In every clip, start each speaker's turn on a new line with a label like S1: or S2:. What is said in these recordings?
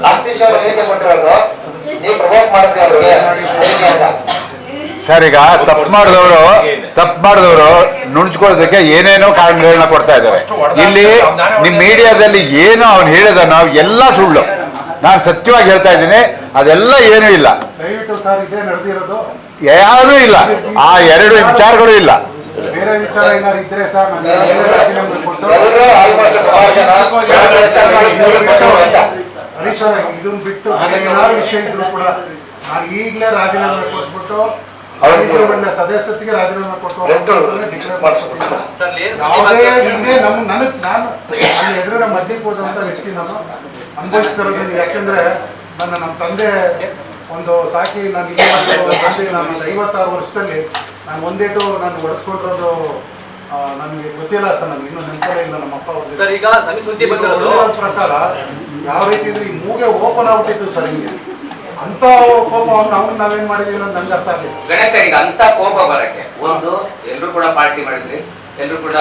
S1: ಸತೀಶ್ ಅವರು ಹೇಳಿಕೆ ಕೊಟ್ಟಿರೋದು ನೀವು ಪ್ರಮೋಟ್ ಮಾಡಿದ್ರಿ ಅವ್ರಿಗೆ.
S2: ಸರ್, ಈಗ ತಪ್ಪು ಮಾಡಿದವರು ನುಣುಚ್ಕೊಳ್ಳೋದಕ್ಕೆ ಏನೇನೋ ಕಾರಣಗಳನ್ನ ಕೊಡ್ತಾ ಇದ್ದಾರೆ. ಇಲ್ಲಿ ನಿಮ್ಮ ಮೀಡಿಯಾದಲ್ಲಿ ಏನು ಅವ್ನು ಹೇಳಿದ ನಾವು ಎಲ್ಲ ಸುಳ್ಳು. ನಾನು ಸತ್ಯವಾಗಿ ಹೇಳ್ತಾ ಇದ್ದೀನಿ, ಅದೆಲ್ಲ ಏನೂ ಇಲ್ಲ, ಯಾರೂ ಇಲ್ಲ, ಆ ಎರಡು ವಿಚಾರಗಳು ಇಲ್ಲ.
S3: ಬೇರೆ ವಿಚಾರ ಏನಾದ್ರು ಇದ್ರೆ ಸರ್ ಹರೀಶ್ ಇದನ್ನ ಬಿಟ್ಟು ಏನಾದ್ರು ವಿಷಯ ಇದ್ರು ಕೂಡ ನಾನು ಈಗಲೇ ರಾಜೀನಾಮೆ ಕೊಟ್ಬಿಟ್ಟು ಸದಸ್ಯತೆಗೆ ರಾಜೀನಾಮೆ ಕೊಟ್ಟು ನಾನು ಅಲ್ಲಿ ಎದುರ ಮಧ್ಯಕ್ಕೆ ಹೋದಂತ ವ್ಯಕ್ತಿ ನಾನು ಅನುಭವಿಸ್ತಿರೋದು. ಯಾಕೆಂದ್ರೆ ನಮ್ಮ ತಂದೆ ಒಂದು ಸಾಕಿ ನಾನು ಇಲ್ಲಿ ಬಂದು ನಾನು 56 ವರ್ಷದಲ್ಲಿ ನಾನು ಒಂದೇಟು ನಾನು ಹೊಡೆಸ್ಕೊಂಡಿರೋದು ನನಗೆ ಗೊತ್ತಿಲ್ಲ ಸರ್. ನನಗೆ ಇನ್ನೂ ನೆನಪೇ ಇಲ್ಲ ನಮ್ಮ ಅಪ್ಪ ಅವ್ರಿಗೆ.
S4: ಸರ್, ಈಗ ನನಗೆ ಸುದ್ದಿ ಬಂದಿರೋದು
S3: ಪ್ರಕಾರ ಯಾವ ರೀತಿ ಇದ್ರೆ ಈ ಮೂಗೆ ಓಪನ್ ಆಗ್ಬಿಟ್ಟಿತ್ತು ಸರ್. ಹಿಂಗೆ ಅಂತ ಕೋಪವನ್ನು ಅವ್ನು ನಾವೇನ್ ಮಾಡಿದೀವಿ ಅಂತ ನಂಗೆ ಅರ್ಥ ಆಗಲಿಲ್ಲ.
S5: ಗಣೇಶ, ಈಗ ಅಂತ ಕೋಪ ಬರಕ್ಕೆ ಒಂದು ಎಲ್ಲರೂ ಕೂಡ ಪಾರ್ಟಿ ಮಾಡಿದ್ರಿ, ಎಲ್ಲರೂ ಕೂಡ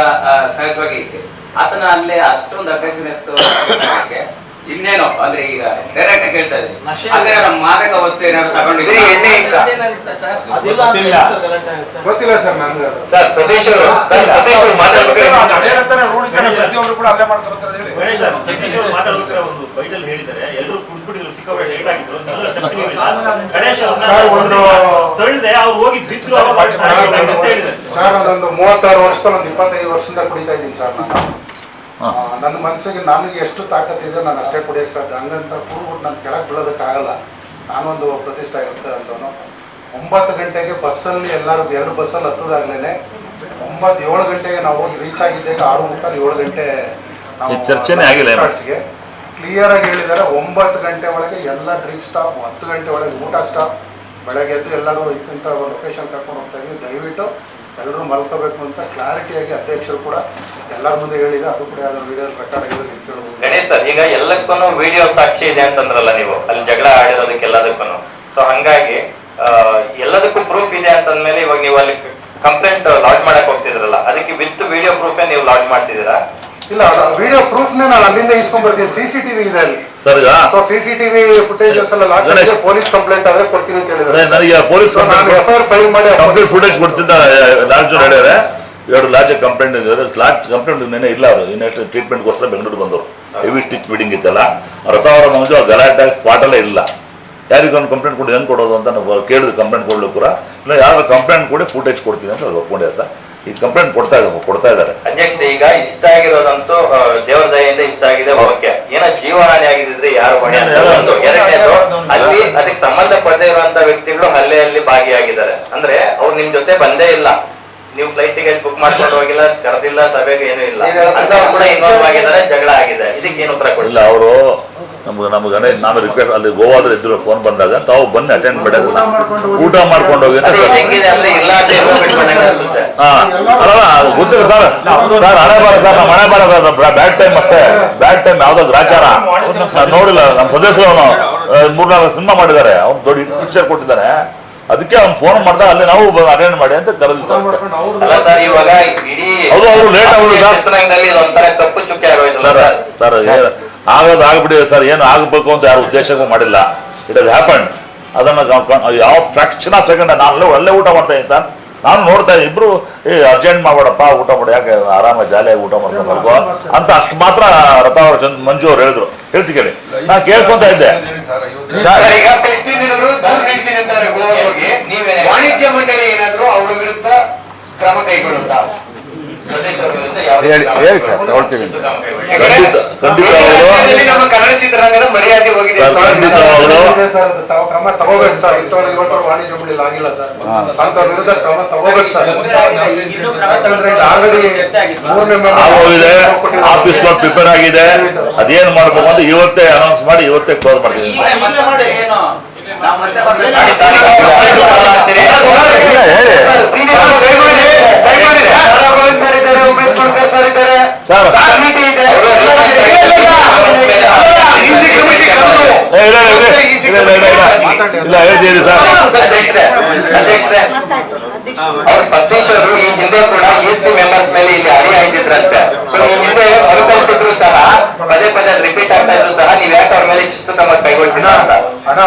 S5: ಸಹಜವಾಗಿ ಇದ್ರಿ. ಆತನ ಅಲ್ಲೇ ಅಷ್ಟೊಂದು ಅಗ್ರೆಸಿವ್ನೆಸ್ ಇನ್ನೇನೋ ಅಂದ್ರೆ ಈಗ ಡೈರೆಕ್ಟ್ ಆಗಿ ಹೇಳ್ತಾ ಇದ್ದೀನಿ, ಅಂದ್ರೆ ನಮ್ಮ ಮಾದಕ ವಸ್ತು ಏನಾದ್ರು ತಗೊಂಡಿದ್ರೆ ಎಣ್ಣೆ
S3: ಗೊತ್ತಿಲ್ಲ ಸರ್ ನನಗೆ.
S1: ಸತೀಶ್ ಅವರು
S6: ಪ್ರತಿಯೊಬ್ರು ಕೂಡ ಅಲ್ಲೇ ಮಾಡ್ಕೊಳ್ತಾರೆ ಹೇಳಿ. ಒಂದು ಬೈಟಲ್ಲಿ ಹೇಳಿದ್ದಾರೆ, ಎಲ್ಲರೂ ಕುಡ್ಬಿಟ್ಟಿದ್ರು, ಸಿಕ್ಕಾಪಟ್ಟೆ ಲೇಟ್ ಆಗಿದ್ರು, ಗಣೇಶ್ ತಳ್ಳಿದೆ, ಅವ್ರು ಹೋಗಿ ಬಿದ್ದು
S3: ಸರ್. ಅದೊಂದು 36 ವರ್ಷದಲ್ಲಿ ಒಂದು 25 ವರ್ಷದಿಂದ ಕುಡಿತಾ ಇದ್ದೀನಿ ಸರ್. ನನ್ನ ಮನಸ್ಸಿಗೆ ನನಗೆ ಎಷ್ಟು ತಾಕತ್ತಿದೆ ನಾನು ಅಷ್ಟೇ ಕುಡಿಯೋಕ್ಕೆ ಸಾಧ್ಯ. ಹಂಗಂತ ಕೂಡ್ಬಿಟ್ಟು ನಾನು ಕೆಳಗೆ ಬೀಳೋದಕ್ಕಾಗಲ್ಲ. ನಾನೊಂದು ಪ್ರತಿಷ್ಠೆ ಇರುತ್ತೆ ಅಂತವನು. 9 ಗಂಟೆಗೆ ಬಸ್ಸಲ್ಲಿ ಎಲ್ಲರೂ 2 ಬಸ್ಸಲ್ಲಿ ಹತ್ತದಾಗ್ಲೇ 7 ಗಂಟೆಗೆ ನಾವು ಹೋಗಿ ರೀಚ್ ಆಗಿದ್ದಾಗ 6:30 7 ಗಂಟೆ ನಾವು
S2: ಚರ್ಚೆನೇ ಆಗಿಲ್ಲ.
S3: ಕ್ಲಿಯರ್ ಆಗಿ ಹೇಳಿದ್ದಾರೆ 9 ಗಂಟೆ ಒಳಗೆ ಎಲ್ಲ ಡ್ರಿಂಕ್ ಸ್ಟಾಪ್, 10 ಗಂಟೆ ಒಳಗೆ ಊಟ ಸ್ಟಾಪ್. ಬೆಳಗ್ಗೆ ಎದ್ದು ಎಲ್ಲರೂ ಇಂಥ ಲೊಕೇಶನ್ ಕರ್ಕೊಂಡು ಹೋಗ್ತಾ ಇದ್ವಿ. ದಯವಿಟ್ಟು ಎಲ್ಲರೂ ಮಲ್ಕೋಬೇಕು ಅಂತ ಕ್ಲಾರಿಟಿಯಾಗಿ ಅಧ್ಯಕ್ಷರು ಕೂಡ ಎಲ್ಲರ ಮುಂದೆ ಹೇಳಿದೆ. ಅದು ಕೂಡ ಯಾವ್ದು ವಿಡಿಯೋ ರೆಕಾರ್ಡ್ ಆಗಿರೋದು.
S5: ಗಣೇಶ್ ಸರ್, ಈಗ ಎಲ್ಲಕ್ಕೂ ವಿಡಿಯೋ ಸಾಕ್ಷಿ ಇದೆ ಅಂತಂದ್ರಲ್ಲ ನೀವು, ಅಲ್ಲಿ ಜಗಳ ಆಡಿರೋದಕ್ಕೆಲ್ಲದಕ್ಕೂ. ಸೊ ಹಂಗಾಗಿ ಎಲ್ಲದಕ್ಕೂ ಪ್ರೂಫ್ ಇದೆ ಅಂತಂದ್ಮೇಲೆ ಇವಾಗ ನೀವು ಅಲ್ಲಿ ಕಂಪ್ಲೇಂಟ್ ಲಾಂಚ್ ಮಾಡಕ್ ಹೋಗ್ತಿದ್ರಲ್ಲ, ಅದಕ್ಕೆ ವಿತ್ ವಿಡಿಯೋ ಪ್ರೂಫ್ ನೀವು ಲಾಂಚ್ ಮಾಡ್ತಿದ್ದೀರಾ?
S3: ಇಲ್ಲ, ವಿಡಿಯೋ ಪ್ರೂಫ್ ನಾನು ಅಲ್ಲಿಂದ ಇಸ್ಕೊಂಡ್ ಬರ್ತೀನಿ. ಸಿಸಿಟಿವಿ ಇದೆ ಅಲ್ಲಿ. ಸಿಸಿಟಿವಿ ಫುಟೇಜಸ್ ಎಲ್ಲ ಪೊಲೀಸ್ ಕಂಪ್ಲೇಂಟ್ ಆದ್ರೆ ಕೊಡ್ತೀನಿ ಅಂತ ಹೇಳಿದ್ರೆ
S2: ನನಗೆ ಪೊಲೀಸ್
S3: ಫೈಲ್ ಮಾಡಿ
S2: ಕಂಪ್ಲೀಟ್ ಫುಟೇಜ್ ಕೊಡ್ತಿದ್ದ. ಲಾಡ್ಜ್ ಹೇಳಿದ್ರೆ 2 ಲಾಡ್ಜ್ ಕಂಪ್ಲೇಂಟ್ ಇದ್ದಾರೆ. ಲಾಡ್ಜ್ ಕಂಪ್ಲೇಂಟ್ ನೆನೆ ಇಲ್ಲ, ಅವರು ಇನ್ನೆಷ್ಟು ಟ್ರೀಟ್ಮೆಂಟ್ಗೋಸ್ಕರ ಬೆಂಗಳೂರು ಬಂದವರು. ಹೆವಿ ಸ್ಟಿಚ್ ಫೀಡಿಂಗ್ ಇತ್ತಲ್ಲ, ರಥ ಅವರ ಮಂಜು ಗಲಾಟೆ ಸ್ಪಾಟಲ್ಲೇ ಇಲ್ಲ. ಯಾರಿಗೊಂದು ಕಂಪ್ಲೇಂಟ್ ಕೊಡಿ, ಹೆಂಗೆ ಕೊಡೋದು ಅಂತ ನಾವು ಕೇಳಿದ್ರು. ಕಂಪ್ಲೇಂಟ್ ಕೊಡ್ಲಿಕ್ಕೆ ಕೂಡ ಇಲ್ಲ, ಯಾರು ಕಂಪ್ಲೇಂಟ್ ಕೊಡಿ ಫುಟೇಜ್ ಕೊಡ್ತೀನಿ ಅಂತ ಒಪ್ಕೊಂಡಿರ್ತ. ಈ ಕಂಪ್ಲೇಂಟ್ ಕೊಡ್ತಾ ಇದ್ದಾರೆ.
S5: ಅಧ್ಯಕ್ಷ, ಈಗ ಇಷ್ಟ ಆಗಿರೋದಂತೂ ದೇವರ ದಯೆಯಿಂದ ಇಷ್ಟ ಆಗಿದೆ, ಓಕೆ. ಏನೋ ಜೀವಹಾನಿ ಆಗಿದ್ರೆ ಯಾರು ಹೊಣೆ ಅಂತ ಒಂದು. ಎರಡನೇದು, ಅಲ್ಲಿ ಅದಕ್ಕೆ ಸಂಬಂಧಪಡದೇ ಇರುವಂತ ವ್ಯಕ್ತಿಗಳು ಹಲ್ಲೆಯಲ್ಲಿ ಭಾಗಿಯಾಗಿದ್ದಾರೆ. ಅಂದ್ರೆ ಅವ್ರು ನಿಮ್ ಜೊತೆ ಬಂದೇ ಇಲ್ಲ, ನೀವು ಫ್ಲೈಟ್ ಟಿಕೆಟ್ ಬುಕ್ ಮಾಡ್ಕೊಂಡು ಹೋಗಿಲ್ಲ, ಕರೆದಿಲ್ಲ, ಸಭೆಗೆ ಏನೂ ಇಲ್ಲ ಅಂತ ಕೂಡ ಇನ್ವಾಲ್ವ್ ಆಗಿದ್ದಾರೆ, ಜಗಳ ಆಗಿದೆ. ಇದಕ್ಕೆ ಏನು ಉತ್ತರ ಕೊಡಿಲ್ಲ
S2: ಅವರು? ನಮ್ಗೆ ಗಣೇಶ್ ನಾನು ರಿಕ್ವೆಸ್ಟ್ ಅಲ್ಲಿ ಗೋವಾದ್ರೆ ಇದ್ರು ಫೋನ್ ಬಂದಾಗ ತಾವು ಬನ್ನಿ ಅಟೆಂಡ್ ಮಾಡಿ ಊಟ ಮಾಡ್ಕೊಂಡು ಹೋಗಿ. ಗೊತ್ತಿಲ್ಲ ಸರ್. ಹಣೆ ಬಾರ ಸರ್, ನಮ್ಮ ಹಣೆ ಬಾರ ಸರ್. ಬ್ಯಾಡ್ ಟೈಮ್ ಅಷ್ಟೇ, ಬ್ಯಾಡ್ ಟೈಮ್ ಯಾವ್ದೋ ಗ್ರಾಚಾರ ನೋಡಿಲ್ಲ. ನಮ್ಮ ಸದಸ್ಯರು 3-4 ಸಿನಿಮಾ ಮಾಡಿದ್ದಾರೆ, ಅವ್ನು ದೊಡ್ಡ ಪಿಕ್ಚರ್ ಕೊಟ್ಟಿದ್ದಾರೆ. ಅದಕ್ಕೆ ಅವ್ನು ಫೋನ್ ಮಾಡ್ದ, ಅಲ್ಲಿ ನಾವು ಅಟೆಂಡ್ ಮಾಡಿ ಅಂತ ಕರೆದಿಲ್ಲ ಸರ್. ಹೌದು, ಅವರು ಲೇಟ್ ಆಗೋದು ಸರ್. ಆಗೋದು ಆಗ್ಬಿಟ್ಟಿದೆ ಸರ್. ಏನು ಆಗಬೇಕು ಅಂತ ಯಾರು ಉದ್ದೇಶಕ್ಕೂ ಮಾಡಿಲ್ಲ. It has happen. ಅದನ್ನು ಯಾವ ಫ್ರಾಕ್ಷನ್ ಆಫ್ ಸೆಕೆಂಡ್ ನಾನು ಒಳ್ಳೆ ಊಟ ಮಾಡ್ತಾ ಇದ್ದೀನಿ ಸರ್. ನಾನು ನೋಡ್ತಾ ಇದ್ದೀನಿ, ಇಬ್ರು ಅರ್ಜೆಂಟ್ ಮಾಡಬೇಡಪ್ಪ, ಊಟ ಮಾಡಿ, ಯಾಕೆ ಆರಾಮಾಗಿ ಜಾಲಿಯಾಗಿ ಊಟ ಮಾಡ್ಕೊಂಡು ಅಂತ ಅಷ್ಟು ಮಾತ್ರ ರಥ ಅವರು ಮಂಜು ಅವ್ರು ಹೇಳಿದ್ರು. ಹೇಳ್ತಿ ಕೇಳಿ, ನಾನು ಕೇಳ್ಕೊಂತ ಇದ್ದೆ.
S1: ವಾಣಿಜ್ಯ ಮಂಡಳಿ ಏನಾದ್ರು ಅವರ ವಿರುದ್ಧ ಕ್ರಮ ಕೈಗೊಳ್ಳುತ್ತಾ?
S2: ಹೇಳಿ ಸರ್, ತಗೊಳ್ತೀವಿ. ಖಂಡಿತ
S1: ನಮ್ಮ ಕನ್ನಡ ಚಿತ್ರರಂಗದ ಮರ್ಯಾದೆ ಹೋಗಿದೆ.
S3: ಕ್ರಮ ತಗೋಬೇಕು ಸರ್. ಇವತ್ತು ವಾಣಿಜ್ಯ ಮಂಡಳಿ ಆಗಿಲ್ಲ ಸರ್, ಅಂತ ವಿರುದ್ಧ ಕ್ರಮ ತಗೋಬೇಕು ಸರ್.
S2: ಆಗೋಗಿದೆ, ಆಫೀಸ್ ಪ್ರಿಪೇರ್ ಆಗಿದೆ. ಅದೇನು ಮಾಡ್ಬೇಕು ಅಂತ ಇವತ್ತೇ ಅನೌನ್ಸ್ ಮಾಡಿ ಇವತ್ತೇ ಕ್ಲೋಸ್ ಮಾಡ್ತೀನಿ ಸರ್. ಇಲ್ಲ ಹೇಳ್ತೀರಿ ಸರ್.
S5: ಅವ್ರ ಸತೀಶರು ಈ ಹಿಂದೆ ಕೂಡ EC ಮೆಂಬರ್ಸ್ ಮೇಲೆ ಇಲ್ಲಿ ಅಡಿ ಆಗಿದ್ರಂತೆ. ಹಿಂದೆ ಮರುಕಳಿಸಿದ್ರು ಪದೇ ಪದೇ ರಿಪೀಟ್ ಆಗ್ತಾ ಇದ್ರು ಸಹ ನೀವ್ ಯಾಕೆ ಅವ್ರ ಮೇಲೆ ಶಿಸ್ತು ಕ್ರಮ ಕೈಗೊಳ್ತೀರ ಅಂತ.
S3: ಅಣ್ಣ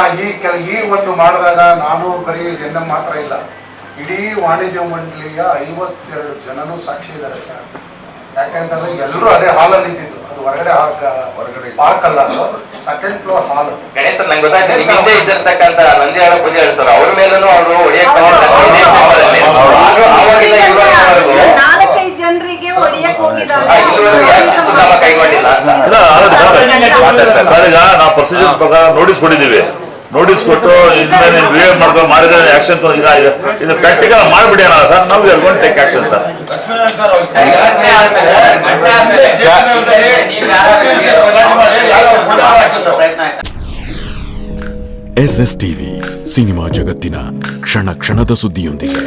S3: ಈ ಒಂದು ಮಾಡಿದಾಗ ನಾನು ಬರೀ ಎನ್ನ ಮಾತ್ರ ಇಲ್ಲ, ಇಡೀ ವಾಣಿಜ್ಯ ಮಂಡಳಿಯ 52 ಜನನು ಸಾಕ್ಷಿ ಇದ್ದಾರೆ ಸರ್. ಯಾಕೆಂತಂದ್ರೆ ಎಲ್ಲರೂ ಅದೇ ಹಾಲಲ್ಲಿ ಇದ್ದಿದ್ದು, ಅದು ಹೊರಗಡೆ ಹಾಕಲ್ಲ, ಅದು ಸೆಕೆಂಡ್ ಫ್ಲೋರ್ ಹಾಲ್.
S5: ಗಣೇಶ್ ಸರ್, ನಂಗೆ ಗೊತ್ತಾಯ್ತು ನಿಮ್ ಹಿಂದೆ ಇದ್ದಿರ್ತಕ್ಕಂಥ ನಂದಿಯಾಳ ಪೂಜಾರಿ ಸರ್, ಅವ್ರ ಮೇಲೂ ಅವರು ಹೊಡೆಯಕ್ಕೆ
S4: 4-5 ಜನರಿಗೆ ಹೊಡೆಯಕ್ ಹೋಗಿದ್ದಾರೆ.
S5: ಕೈಗೊಂಡಿಲ್ಲ
S2: ಸರ್. ಈಗ ನಾವು ಪ್ರೊಸೀಜರ್ ಪ್ರಕಾರ ನೋಟಿಸ್ ಕೊಟ್ಟಿದ್ದೀವಿ. ನೋಟಿಸ್ ಕೊಟ್ಟು ಇದನ್ನ ನೀವು ಬಿಹೇವ್ ಮಾಡ್ಕೊಂಡು ಮಾಡಿದ್ರೆ ಆಕ್ಷನ್ ಈಗ ಇದು ಪ್ರಾಕ್ಟಿಕಲ್ ಮಾಡಿಬಿಡಿ ಅಲ್ಲ ಸರ್. ನಾವು we are going to take action sir.
S7: SS TV cinema ಜಗತ್ತಿನ ಕ್ಷಣ ಕ್ಷಣದ ಸುದ್ದಿಯೊಂದಿಗೆ.